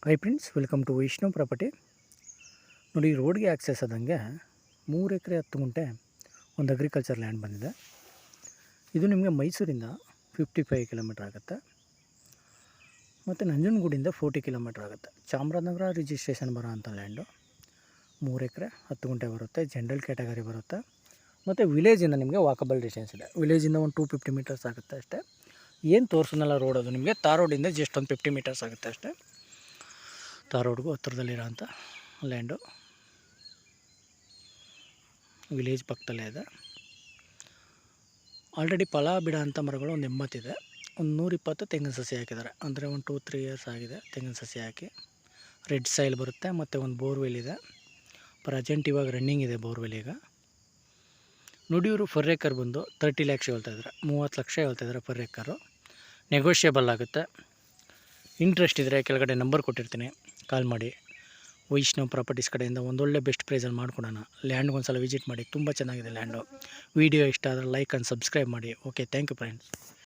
High friends, welcome to Vaishnav property. ನೋಡಿ, ರೋಡ್ಗೆ access ಆದಂಗೆ 3 ಎಕರೆ 10 ಗುಂಟೆ ಒಂದು ಅಗ್ರಿಕಲ್ಚರ್ ಲ್ಯಾಂಡ್ ಬಂದಿದೆ. ಇದು ನಿಮಗೆ ಮೈಸೂರಿಂದ 55 ಕಿಲೋಮೀಟ್ರ್ ಆಗುತ್ತೆ ಮತ್ತು ನಂಜನಗೂಡಿಂದ 40 ಕಿಲೋಮೀಟ್ರ್ ಆಗುತ್ತೆ. ಚಾಮರಾಜನಗರ ರಿಜಿಸ್ಟ್ರೇಷನ್ ಬರೋ ಅಂಥ ಲ್ಯಾಂಡು. 3 ಎಕರೆ 10 ಗುಂಟೆ ಬರುತ್ತೆ, ಜನರಲ್ ಕ್ಯಾಟಗರಿ ಬರುತ್ತೆ ಮತ್ತು ವಿಲೇಜಿಂದ ನಿಮಗೆ ವಾಕಬಲ್ ಡಿಸ್ಟೆನ್ಸ್ ಇದೆ. ವಿಲೇಜಿಂದ ಒಂದು 250 ಮೀಟರ್ಸ್ ಆಗುತ್ತೆ ಅಷ್ಟೇ. ಏನು ತೋರಿಸೋನಲ್ಲ ರೋಡ್, ಅದು ನಿಮಗೆ ತಾರ್ ರೋಡಿಂದ ಜಸ್ಟ್ ಒಂದು 50 ಮೀಟರ್ಸ್ ಆಗುತ್ತೆ ಅಷ್ಟೇ. ತಾರ್ ರೋಡ್ಗೂ ಹತ್ತಿರದಲ್ಲಿರೋಂಥ ಲ್ಯಾಂಡು, ವಿಲೇಜ್ ಪಕ್ಕದಲ್ಲೇ ಇದೆ. ಆಲ್ರೆಡಿ ಫಲ ಬಿಡೋ ಅಂಥ ಮರಗಳು ಒಂದು 80 ಇದೆ. ಒಂದು 120 ತೆಂಗಿನ ಸಸಿ ಹಾಕಿದ್ದಾರೆ. ಅಂದರೆ ಒಂದು 2-3 ಇಯರ್ಸ್ ಆಗಿದೆ ತೆಂಗಿನ ಸಸಿ ಹಾಕಿ. ರೆಡ್ ಸಾಯಿಲ್ ಬರುತ್ತೆ ಮತ್ತು ಒಂದು ಬೋರ್ವೆಲ್ ಇದೆ. ಪ್ರೆಸೆಂಟ್ ಇವಾಗ ರನ್ನಿಂಗ್ ಇದೆ ಬೋರ್ವೆಲ್. ಈಗ ನೋಡಿ, ಇವರು ಪರ್ ಏಕರ್ ಬಂದು 30 ಲ್ಯಾಕ್ಸ್ ಹೇಳ್ತಾಯಿದ್ದಾರೆ. 30 ಲಕ್ಷ ಹೇಳ್ತಾಯಿದ್ದಾರೆ ಪರ್ ಏಕರು. ನೆಗೋಷಿಯೇಬಲ್ ಆಗುತ್ತೆ. ಇಂಟ್ರೆಸ್ಟ್ ಇದ್ದರೆ ಕೆಳಗಡೆ ನಂಬರ್ ಕೊಟ್ಟಿರ್ತೀನಿ, ಕಾಲ್ ಮಾಡಿ. ವೈಷ್ಣವ್ ಪ್ರಾಪರ್ಟೀಸ್ ಕಡೆಯಿಂದ ಒಂದೊಳ್ಳೆ ಬೆಸ್ಟ್ ಪ್ರೈಸಲ್ಲಿ ಮಾಡ್ಕೊಡೋಣ. ಲ್ಯಾಂಡ್ಗೆ ಒಂದು ಸಲ ವಿಸಿಟ್ ಮಾಡಿ, ತುಂಬ ಚೆನ್ನಾಗಿದೆ ಲ್ಯಾಂಡು. ವೀಡಿಯೋ ಇಷ್ಟ ಆದರೆ ಲೈಕ್ ಆ್ಯಂಡ್ ಸಬ್ಸ್ಕ್ರೈಬ್ ಮಾಡಿ. Okay, thank you friends.